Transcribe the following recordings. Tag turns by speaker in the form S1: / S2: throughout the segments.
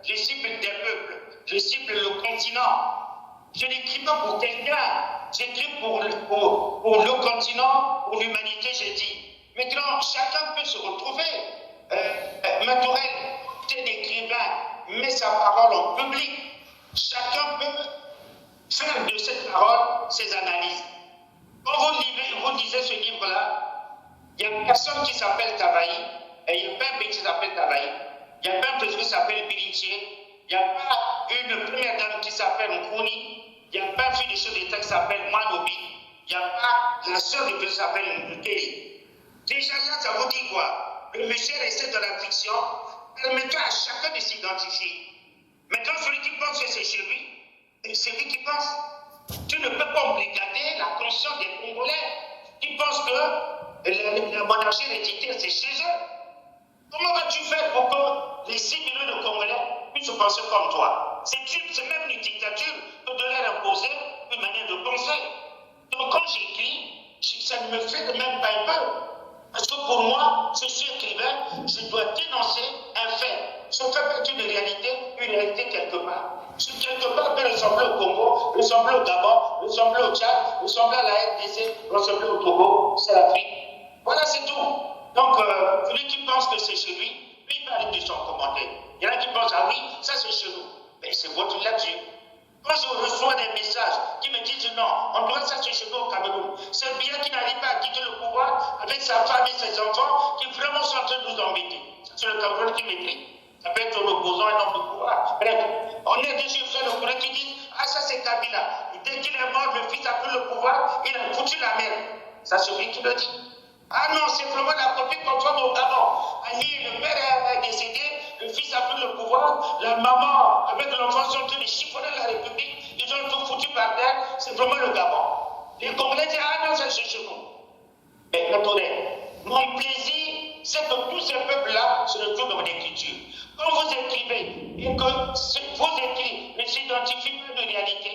S1: je cible des peuples, je cible le continent. Je n'écris pas pour quelqu'un, j'écris pour le continent, pour l'humanité, j'ai dit. Maintenant, chacun peut se retrouver. Maturel, c'est l'écrivain, met sa parole en public. Chacun peut faire de cette parole ses analyses. Quand vous lisez ce livre-là, il n'y a personne qui s'appelle Tabaï, et il n'y a pas un pays qui s'appelle Tabaï, il n'y a pas un président qui s'appelle Bilitier, il n'y a pas une première dame qui s'appelle Nkouni, il n'y a pas un fille de chef d'État qui s'appelle Manobi, il n'y a pas la sœur du président qui s'appelle Nkeli. Déjà là, ça vous dit quoi? Le monsieur restait dans la fiction, permettant à chacun de s'identifier. Maintenant, celui qui pense que c'est chez lui, c'est lui qui pense. Tu ne peux pas obligater la conscience des Congolais qui pensent que la monarchie héréditaire, c'est chez eux. Comment vas-tu faire pour que les 6 millions de Congolais puissent penser comme toi? C'est même une dictature que de leur imposer une manière de penser. Donc quand j'écris, ça ne me fait même pas un peu. Parce que pour moi, je suis écrivain, je dois dénoncer un fait. Je fais partie d'une réalité quelque part. Ce quelque part peut ressembler au Congo, ressembler au Gabon, ressembler au Tchad, ressembler à la RDC, ressembler au Togo, c'est l'Afrique. Voilà, c'est tout. Donc, celui qui pense que c'est chez lui, il va aller de son commentaire. Il y en a qui pensent, ah oui, ça c'est chez nous. Mais c'est votre là-dessus. Quand je reçois des messages qui me disent non, on doit ça chez nous au Cameroun, c'est bien qu'il n'arrive pas à quitter le pouvoir avec sa femme et ses enfants qui vraiment sont en train de nous embêter. C'est le Cameroun qui m'écrit. Ça peut être l'opposant et l'homme de pouvoir. Bref, on est déjà fait le courant qui dit ah, ça c'est Kabila. Et dès qu'il est mort, le fils a pris le pouvoir, il a foutu la merde. Ça, c'est lui qui le dit. Ah non, c'est vraiment la copie conforme au Gabon. Ali, le père est décédé, le fils a pris le pouvoir, la maman avec l'enfant sont en train de chiffonner la République, ils ont tout foutu par terre, c'est vraiment le Gabon. Les Congolais disent ah non, c'est chez nous. Mais attendez, mon plaisir, c'est que tous ces peuples-là se retrouvent dans mon écriture. Quand vous écrivez et que vos écrits ne s'identifient pas de réalité,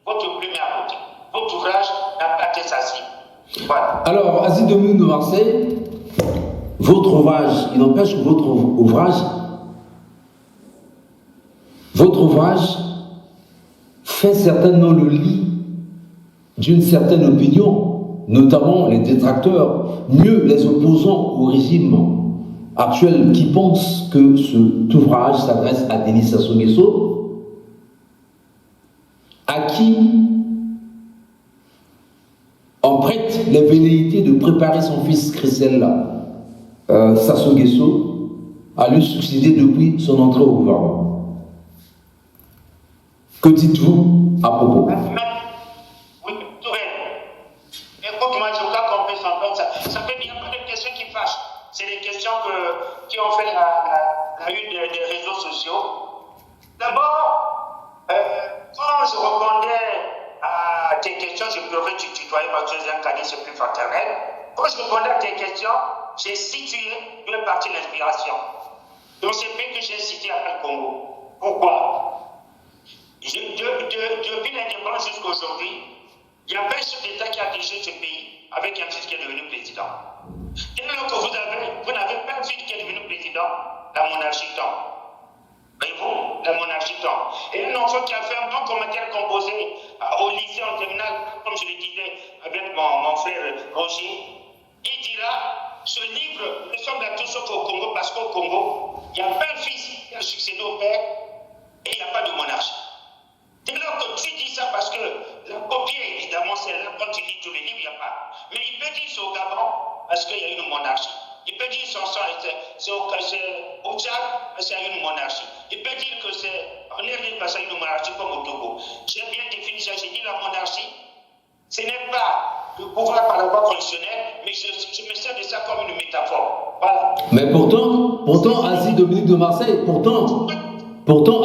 S1: votre plume est à côté. Votre ouvrage n'a pas été sa cible. Voilà.
S2: Alors, Asie Dominique de Marseille, votre ouvrage, il n'empêche que votre ouvrage fait certainement le lit d'une certaine opinion, notamment les détracteurs, mieux les opposants au régime actuel qui pensent que cet ouvrage s'adresse à Denis Sassou Nguesso, à qui on prête les velléités de préparer son fils Christelle Sassou Nguesso à lui succéder depuis son entrée au gouvernement. Que dites-vous à propos?
S1: Oui, écoute-moi, je crois qu'on peut s'entendre ça. Ça fait bien pas de questions qui fâchent. C'est des questions qui ont fait la une des réseaux sociaux. D'abord, quand je répondais à tes questions, je préfère te tutoyer parce que un cadet, c'est plus fraternel. Quand je répondais à tes questions, j'ai situé une partie de l'inspiration. Donc, c'est fait que j'ai cité après le Congo. Pourquoi? Depuis l'indépendance jusqu'à aujourd'hui, il y a pas un chef d'État qui a dirigé ce pays avec un fils qui est devenu président. Dès lors que vous n'avez pas un fils qui est devenu président, la monarchie tombe. Voyez-vous, la monarchie tombe. Et un enfant qui a fait un bon commentaire composé au lycée en terminale, comme je le disais avec mon frère Roger, il dira, ce livre ressemble à tout sauf au Congo, parce qu'au Congo, il n'y a pas un fils qui a succédé au père et il n'y a pas de monarchie. Dès lors que tu dis ça, parce que la copie, évidemment, c'est là, quand tu lis tous les livres, il n'y a pas. Mais il peut dire c'est au Gabon, parce qu'il y a une monarchie. Il peut dire son sang, c'est au Tchad, parce qu'il y a une monarchie. Il peut dire que c'est en RDC, parce qu'il y a une monarchie comme au Togo. J'ai bien défini ça, j'ai dit la monarchie, ce n'est pas le pouvoir par la voie constitutionnelle, mais je me sers de ça comme une métaphore. Voilà. Mais
S2: pourtant, Asie Dominique de Marseille, pourtant,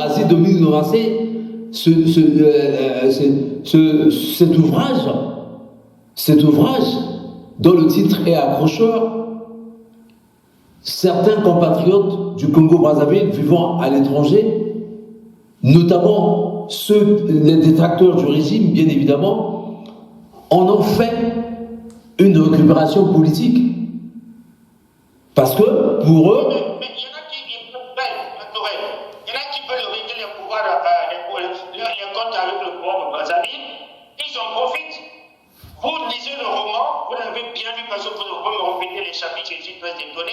S2: Asie Dominique de Marseille, cet ouvrage dont le titre est accrocheur, certains compatriotes du Congo-Brazzaville vivant à l'étranger, notamment les détracteurs du régime, bien évidemment, en ont fait une récupération politique. Parce que pour eux,
S1: mais il y en a qui peuvent le pouvoir, les comptes avec le pouvoir de Brazzaville, ils en profitent. Vous lisez le roman, vous l'avez bien lu parce que vous pouvez me répéter les chapitres, je suis très étonné.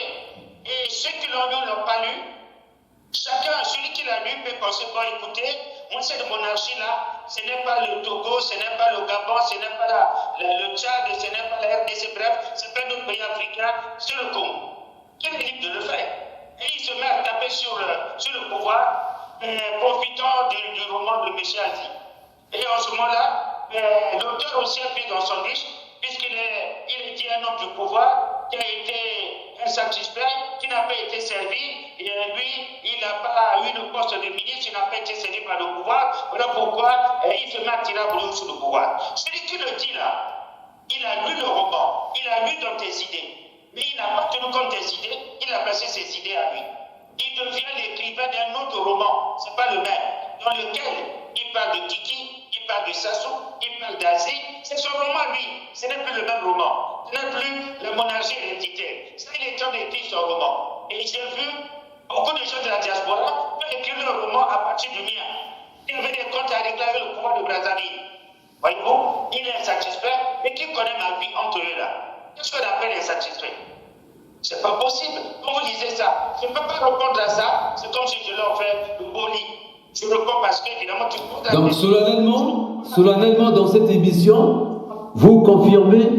S1: Et ceux qui l'ont lu ne l'ont pas lu. Chacun, celui qui l'a lu peut penser, bon, écoutez, moi cette monarchie-là, ce n'est pas le Togo, ce n'est pas le Gabon, ce n'est pas le Tchad, ce n'est pas la RDC, bref, ce n'est pas notre pays africain, c'est le Congo. Quel est libre de le faire? Et il se met à taper sur le pouvoir, profitant du roman de M. Azi. Et en ce moment-là, l'auteur aussi a pris dans son riche, puisqu'il est un homme du pouvoir qui a été insatisfait, qui n'a pas été servi, et lui, il n'a pas eu le poste de ministre, il n'a pas été servi par le pouvoir. Voilà pourquoi il se met à tirer à boulot sur le pouvoir. Celui qui le dit là, il a lu le roman, il a lu dans tes idées, mais il n'a pas tenu compte des idées, il a placé ses idées à lui. Il devient l'écrivain d'un autre roman, ce n'est pas le même, dans lequel il parle de Kiki, il parle de Sassou, il parle d'Asie, c'est son roman lui, ce n'est plus le même roman, ce n'est plus la monarchie héréditaire. Ça, il est temps d'écrire son roman. Et j'ai vu beaucoup de gens de la diaspora écrire leur roman à partir du mien. Il avait des comptes à réclamer le pouvoir de Brazzaville. Voyez-vous, il est insatisfait, mais qui connaît ma vie entre eux là? Qu'est-ce qu'on appelle insatisfait? C'est pas possible. Quand vous lisez ça, je ne peux pas répondre à ça. C'est comme si je leur fais le beau lit. Je réponds parce qu'évidemment, tu peux.
S2: Donc, solennellement, dans cette émission, vous confirmez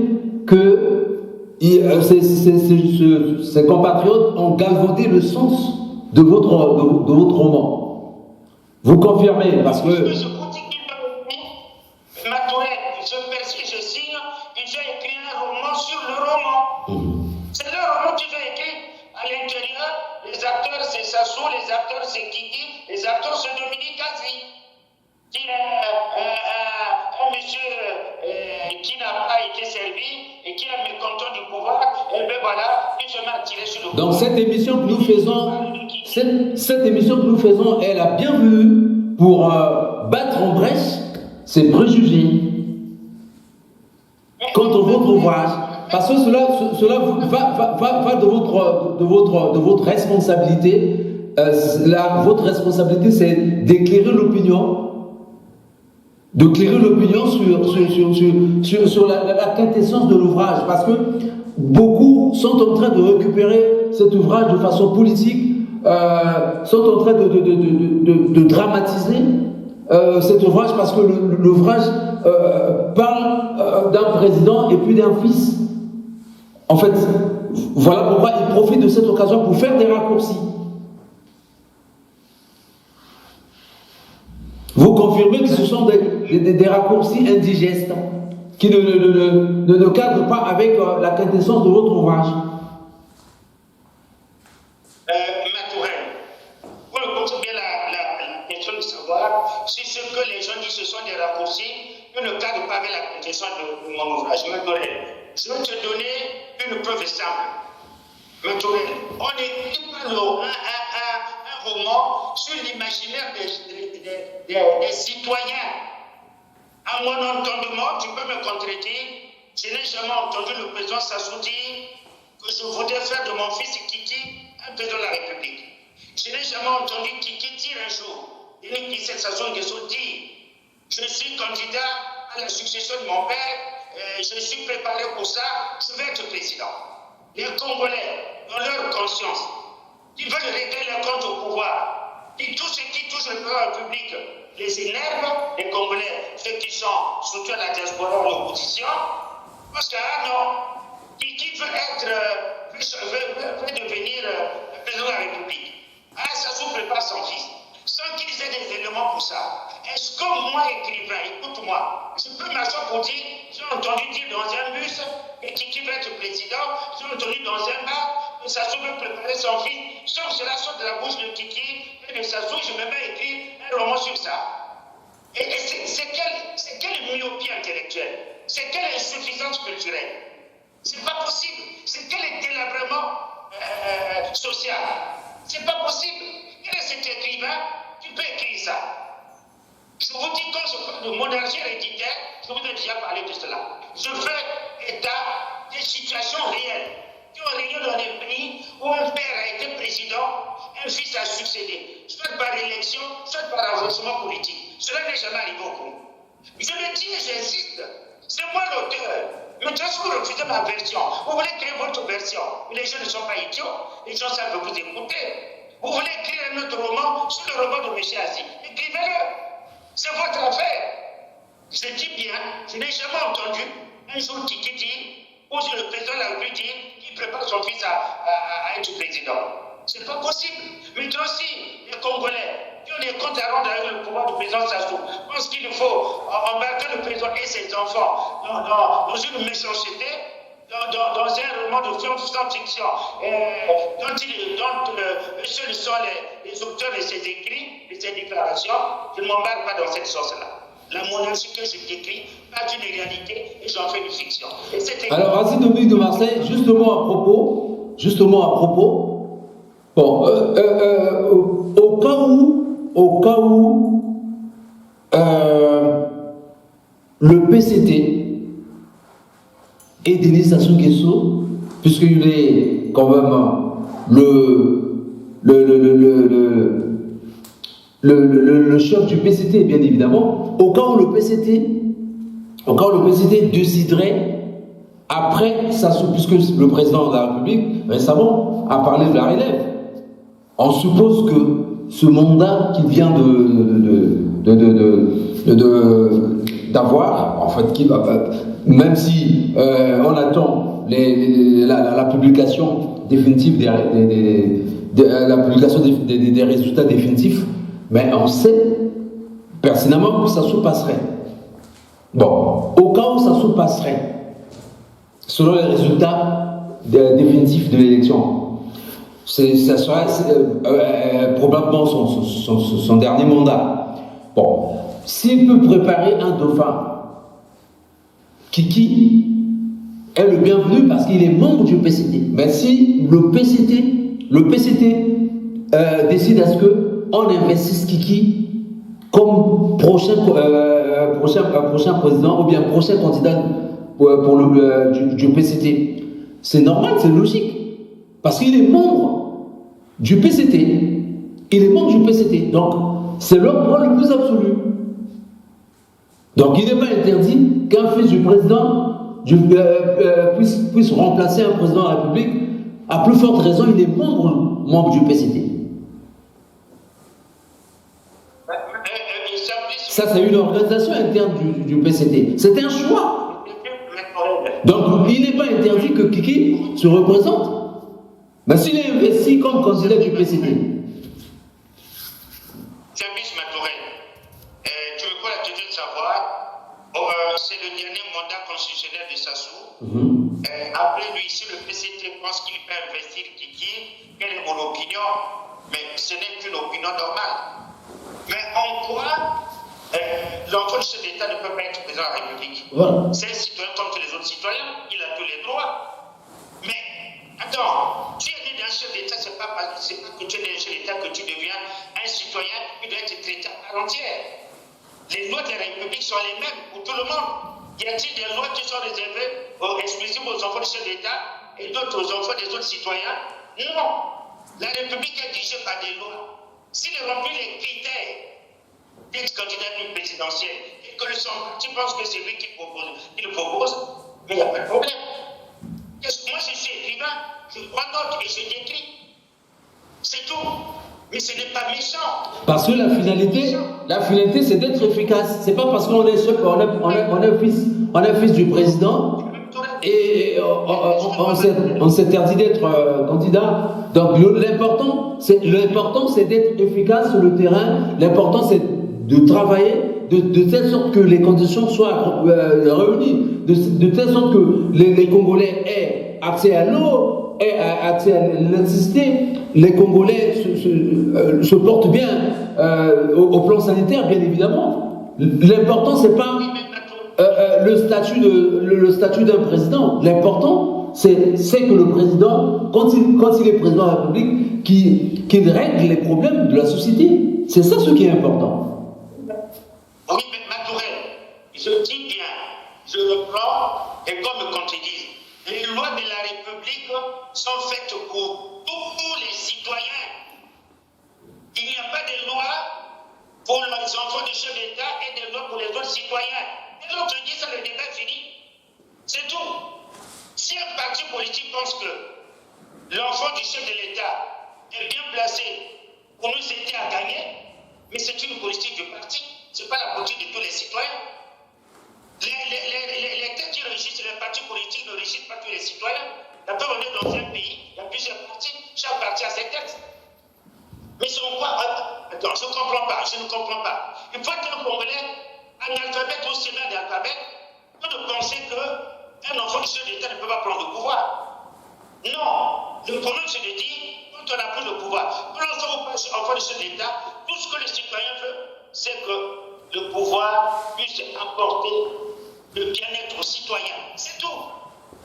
S2: que ces compatriotes ont galvaudé le sens de votre roman. Vous confirmez, parce que.
S1: Je persiste, je signe, et j'ai écrit un roman sur le roman. C'est le roman que j'ai écrit. À l'intérieur, les acteurs c'est Sassou, les acteurs c'est Kiki, les acteurs c'est Dominique Azi. Qui est un monsieur qui n'a pas été servi et qui est mécontent du pouvoir, et bien voilà, il se met à tirer sur le pouvoir.
S2: Donc cette émission que nous faisons, est la bienvenue pour battre en brèche ces préjugés contre votre ouvrage. Parce que cela va de votre responsabilité. Votre responsabilité, c'est d'éclairer l'opinion, sur la quintessence de l'ouvrage. Parce que beaucoup sont en train de récupérer cet ouvrage de façon politique, sont en train de dramatiser cet ouvrage, parce que l'ouvrage parle d'un président et puis d'un fils. En fait, voilà pourquoi il profite de cette occasion pour faire des raccourcis. Vous confirmez que ce sont des raccourcis indigestes qui ne cadrent pas avec la quintessence de votre ouvrage.
S1: Matourel, vous me posez bien la question de savoir si ce que les gens disent ce sont des raccourcis ne cadrent pas avec la quintessence de mon ouvrage. Matourel, je vais te donner une preuve simple. Matourel, on n'écrit pas un roman sur l'imaginaire des citoyens. À mon entendement, tu peux me contredire, je n'ai jamais entendu le président Sassou dire que je voudrais faire de mon fils Kiki un président de la République. Je n'ai jamais entendu Kiki dire un jour, Denis Kissel Sassou Nguesso dire, je suis candidat à la succession de mon père, je suis préparé pour ça, je vais être président. Les Congolais, dans leur conscience, ils veulent régler leur compte au pouvoir. Et tout ce qui touche le pouvoir public les énerve, les Congolais, ceux qui sont surtout à la diaspora ou l'opposition, parce que non, qui veut devenir président de la République. Ça se prépare son fils, sans qu'ils aient des éléments pour ça. Est-ce que moi, écrivain, écoute-moi, je peux m'asseoir pour dire, j'ai entendu dire dans un bus que qui veut être président, j'ai entendu dans un bar que Sassou veut préparer son fils, sauf que cela sort de la bouche de Kiki et de Sassou, je me mets à écrire un roman sur ça. Et c'est quelle myopie intellectuelle? C'est quelle insuffisance culturelle? C'est pas possible. C'est quel délabrement social? C'est pas possible. Quel est cet écrivain qui peut écrire ça? Je vous dis, quand je parle de monarchie héréditaire, je vous ai déjà parlé de cela. Je fais état des situations réelles qui ont réuni dans des pays où un père a été président un fils a succédé, soit par élection, soit par avancement politique. Cela n'est jamais arrivé au Congo. Je le dis et j'insiste, c'est moi l'auteur. Maintenant, si vous refusez ma version, vous voulez créer votre version. Mais les gens ne sont pas idiots, les gens savent vous écouter. Vous voulez écrire un autre roman sur le roman de M. Aziz, écrivez-le. C'est votre affaire. Je dis bien, je n'ai jamais entendu un jour Tiki dire, ou le président de la République dire qu'il prépare son fils à être président. C'est pas possible. Maintenant, si les Congolais qui ont des comptes à rendre avec le pouvoir du président Sassou pensent qu'il faut embarquer le président et ses enfants dans une méchanceté, dans un roman de science-fiction dont seuls sont les auteurs de ses écrits, de ses déclarations, je ne m'embarque pas dans cette sauce-là. La monarchie que je décris part d'une réalité et j'en fais une fiction.
S2: Alors, Aziz Dominique de Marseille, justement à propos, bon, au cas où le PCT et Denis Sassou Nguesso, puisqu'il est quand même le chef du PCT, bien évidemment, au cas où le PCT déciderait, après Sassou, puisque le président de la République récemment a parlé de la relève, on suppose que ce mandat qu'il vient d'avoir, en fait, même si on attend la publication définitive des résultats définitifs, mais on sait pertinemment que Sassou passerait. Bon, au cas où Sassou passerait, selon les résultats définitifs de l'élection, ça serait probablement son dernier mandat. Bon, s'il peut préparer un dauphin, Kiki est le bienvenu parce qu'il est membre du PCT. Mais si le PCT décide à ce qu'on investisse Kiki comme prochain président ou bien prochain candidat du PCT, c'est normal, c'est logique. Parce qu'il est membre du PCT. Donc, c'est leur droit le plus absolu. Donc, il n'est pas interdit qu'un fils du président puisse remplacer un président de la République. À plus forte raison, il est membre du PCT. Ça, c'est une organisation interne du PCT. C'est un choix. Donc, il n'est pas interdit que Kiki se représente. Mais s'il est investi comme candidat du PCT.
S1: Service Matourel, tu veux quoi la tenue de savoir, c'est le dernier mandat constitutionnel de Sassou. Après lui, si le PCT pense qu'il peut investir Kiki, quelle est mon opinion? Mais ce n'est qu'une opinion normale. Mais en quoi l'enfant de chef d'État ne peut pas être président de la République?
S2: Voilà.
S1: C'est un citoyen comme tous les autres citoyens, il a tous les droits. Mais attends, tu es né d'un chef d'État, c'est pas que tu es né d'un chef d'État que tu deviens un citoyen qui doit être traité à part entière. Les lois de la République sont les mêmes pour tout le monde. Y a-t-il des lois qui sont réservées exclusivement aux enfants du chef d'État et d'autres aux enfants des autres citoyens? Non. La République est dirigée par des lois. S'il remplit les critères d'être candidat d'une présidentielle et que son parti pense que c'est lui qui le propose, mais il n'y a pas de problème. Moi, je suis écrivain, je prends note et je décris. C'est tout. Mais ce n'est pas méchant.
S2: Parce que la finalité, c'est d'être efficace. C'est pas parce qu'on est fils du président et on s'interdit d'être candidat. Donc l'important, c'est d'être efficace sur le terrain. L'important, c'est de travailler de telle sorte que les conditions soient réunies, de telle sorte que les Congolais aient accès à l'eau, aient accès à l'électricité, les Congolais se portent bien au plan sanitaire, bien évidemment. L'important, c'est pas le statut d'un président. L'important, c'est que le président, quand il est président de la République, qu'il règle les problèmes de la société. C'est ça ce qui est important.
S1: Oui, mais Matourel, je dis bien, je reprends, et comme quand ils disent, les lois de la République sont faites pour tous les citoyens. Il n'y a pas de loi pour les enfants du chef d'État et des lois pour les autres citoyens. Et donc je dis ça, le débat est fini. C'est tout. Si un parti politique pense que l'enfant du chef de l'État est bien placé pour nous aider à gagner, mais c'est une politique du parti, ce n'est pas la politique de tous les citoyens. Les têtes qui régissent les partis politiques ne régissent pas tous les citoyens. La preuve, on est dans un pays, il y a plusieurs partis, chaque parti a ses têtes. Mais selon quoi? Attends, je ne comprends pas. Il faut être un Congolais analphabète ou semi-analphabète pour de penser qu'un enfant du chef d'État ne peut pas prendre le pouvoir. Non, le problème c'est de dire, quand on a pris le pouvoir, pour l'enfant du chef d'État, tout ce que les citoyens veulent, c'est que le pouvoir puisse apporter le bien-être aux citoyens. C'est tout.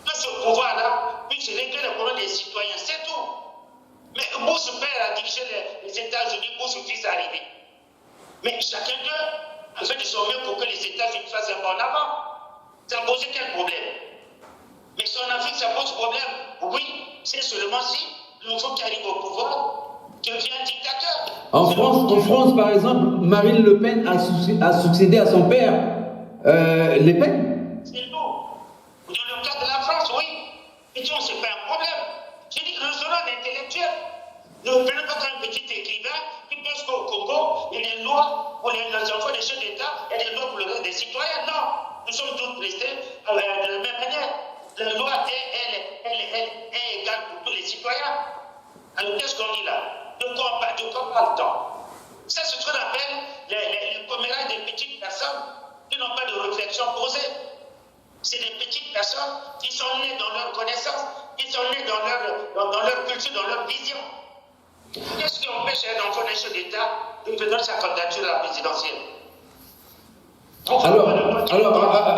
S1: Que ce pouvoir-là puisse régler le problème des citoyens. C'est tout. Mais Bush père a dirigé les États-Unis, Bush fils est arrivé. Mais chacun d'eux a fait de son mieux pour que les États-Unis fassent un bon avant. Ça a posé quel problème? Mais si en Afrique ça pose problème, oui, c'est seulement si l'enfant qui arrive au pouvoir devient un dictateur.
S2: En France, par exemple, Marine Le Pen a succédé à son père, Le Pen.
S1: C'est nous. Dans le cas de la France, oui. Mais disons, c'est pas un problème. J'ai dit que nous sommes intellectuels. Ne prenons pas comme un petit écrivain qui pense qu'au Congo, il y a des lois pour les enfants des chefs d'État, il y a des lois pour le reste des citoyens. Non. Nous sommes tous restés de la même manière. La loi est égale pour tous les citoyens. Alors qu'est-ce qu'on dit là? De quoi parle-t-on? Ça, c'est ce qu'on appelle les commérages des petites personnes qui n'ont pas de réflexion posée. C'est des petites personnes qui sont nées dans leur connaissance, qui sont nées dans leur culture, dans leur vision. Qu'est-ce qui empêche un enfant d'un chef d'État de donner sa candidature à la présidentielle?
S2: Alors,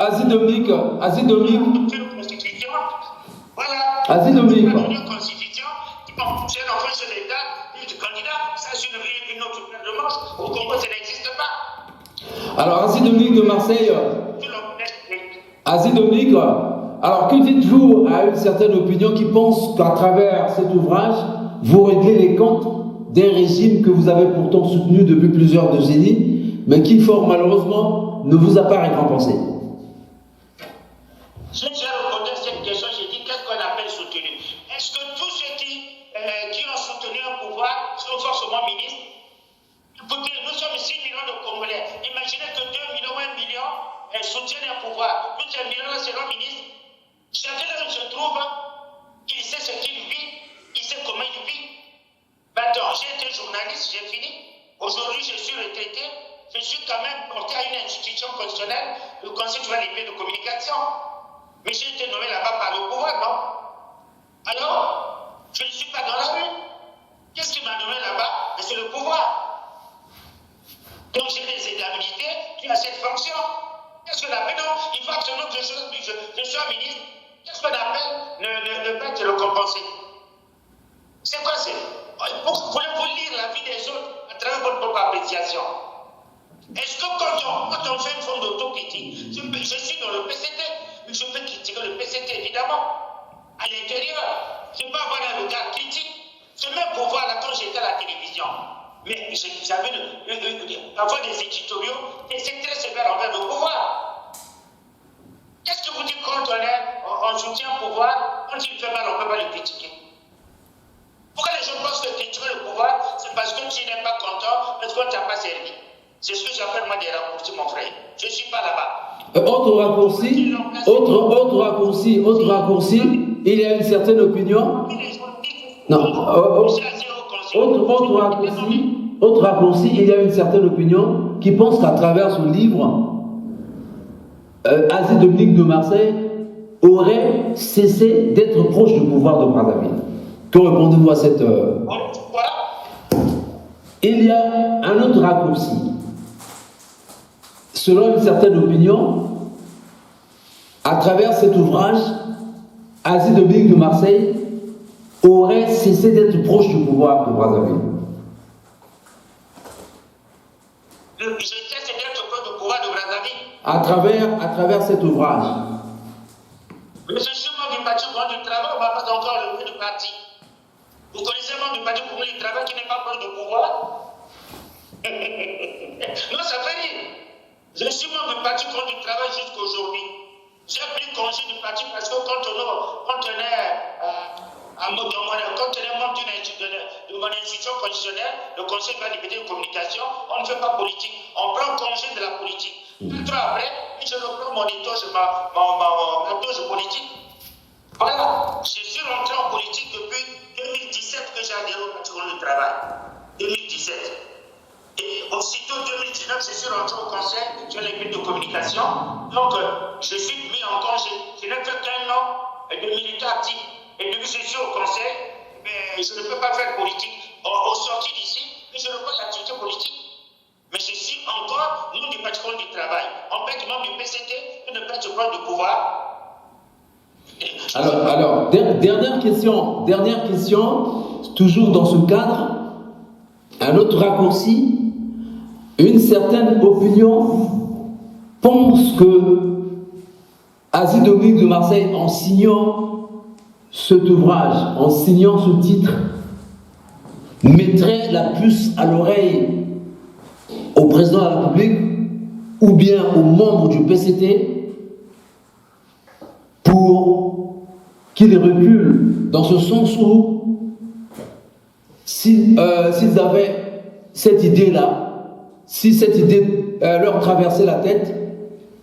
S2: Asie Dominique.
S1: Une constitution, voilà.
S2: Asie Dominique.
S1: Une constitution qui empêche un enfant d'un chef d'État du candidat, ça c'est une autre paire de manches. Au Congo, ça n'existe pas.
S2: Alors, Asie Dominique de Marseille. Asie Dominique, alors que dites-vous à une certaine opinion qui pense qu'à travers cet ouvrage, vous réglez les comptes d'un régime que vous avez pourtant soutenu depuis plusieurs décennies, mais qui, fort malheureusement, ne vous a pas récompensé?
S1: Si j'ai répondu à cette question, j'ai dit qu'est-ce qu'on appelle soutenu? Est-ce que tous ceux qui ont soutenu un pouvoir sont forcément ministres? Écoutez, nous sommes 6 millions de Congolais. Imaginez que 2 millions ou 1 million soutiennent un pouvoir. Nous, ces millions-là seront ministres. Chacun d'eux se trouve, il sait ce qu'il vit, il sait comment il vit. Maintenant, j'ai été journaliste, j'ai fini. Aujourd'hui, je suis retraité. Je suis quand même porté à une institution constitutionnelle, le Conseil de la liberté de communication. Mais j'ai été nommé là-bas par le pouvoir, non? Alors, je ne suis pas dans la rue. Qu'est-ce qui m'a nommé là-bas? C'est le pouvoir. Donc j'ai des indemnités qui a cette fonction. Qu'est-ce qu'on appelle? Non, il faut absolument que je sois ministre. Qu'est-ce qu'on appelle ne pas être récompensé? C'est quoi c'est? Voulez-vous lire la vie des autres à travers votre propre appréciation? Est-ce que quand on fait une forme d'autocritique, je suis dans le PCT, je peux critiquer le PCT évidemment, à l'intérieur, je peux avoir un regard critique. Ce même pouvoir-là, quand j'étais à la télévision, mais j'avais avoir des éditoriaux qui étaient très sévères envers le pouvoir. Qu'est-ce que vous dites quand on soutient le pouvoir, quand il fait mal, on ne peut pas le critiquer? Pourquoi les gens pensent que critiquer le pouvoir, c'est parce que tu n'es pas content, parce qu'on ne t'a pas servi? C'est ce que j'appelle moi des raccourcis, mon frère. Je ne suis pas là-bas.
S2: Autre raccourci, il y a une certaine opinion. Non. Autre raccourci, il y a une certaine opinion qui pense qu'à travers ce livre, Asie Dominique de Marseille aurait cessé d'être proche du pouvoir de Brazzaville. Que répondez-vous à cette... Il y a un autre raccourci. Selon une certaine opinion, à travers cet ouvrage, Asie Dominique de Marseille aurait cessé d'être proche du pouvoir de Brazzaville.
S1: Je cesse d'être proche du pouvoir de Brazzaville.
S2: À travers cet ouvrage.
S1: Mais je suis membre du Parti communiste du travail, on ne m'a pas encore levé du parti. Vous connaissez le membre du Parti communiste du travail qui n'est pas proche du pouvoir? Non, ça fait rire. Je suis membre du Parti contre du travail jusqu'aujourd'hui. J'ai pris congé du parti parce que quand on est membre de mon institution constitutionnelle, le Conseil de la liberté de communication, on ne fait pas politique. On prend congé de la politique. 4 ans après, je reprends mon étoge, ma touche politique. Voilà, je suis rentré en politique depuis 2017 que j'ai adhéré au Parti contre le travail. 2017. Et aussitôt 2019, je suis rentré au Conseil sur les buts de communication. Donc, je suis mis en congé. Je n'ai fait qu'un an de militant actif. Et depuis que je suis au Conseil, mais je ne peux pas faire politique. Au sorti d'ici, je reprends l'activité politique. Mais je suis encore membre du Parti contre du travail. On peut être membre du PCT, on ne peut pas prendre du pouvoir.
S2: Alors, dernière question, toujours dans ce cadre, un autre raccourci. Une certaine opinion pense que Asie Dominique de Marseille, en signant cet ouvrage, en signant ce titre, mettrait la puce à l'oreille au président de la République ou bien aux membres du PCT pour qu'ils reculent dans ce sens où s'ils avaient cette idée-là, si cette idée leur traversait la tête,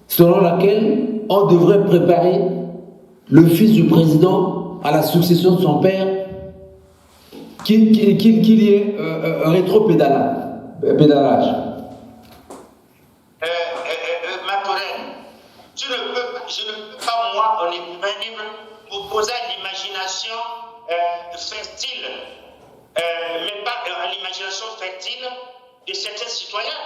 S2: selon laquelle on devrait préparer le fils du président à la succession de son père, qu'il y ait un rétro-pédalage.
S1: Matorel, je ne peux pas, moi, en écrivain libre, m'opposer à l'imagination fertile, mais pas à l'imagination fertile de certains citoyens.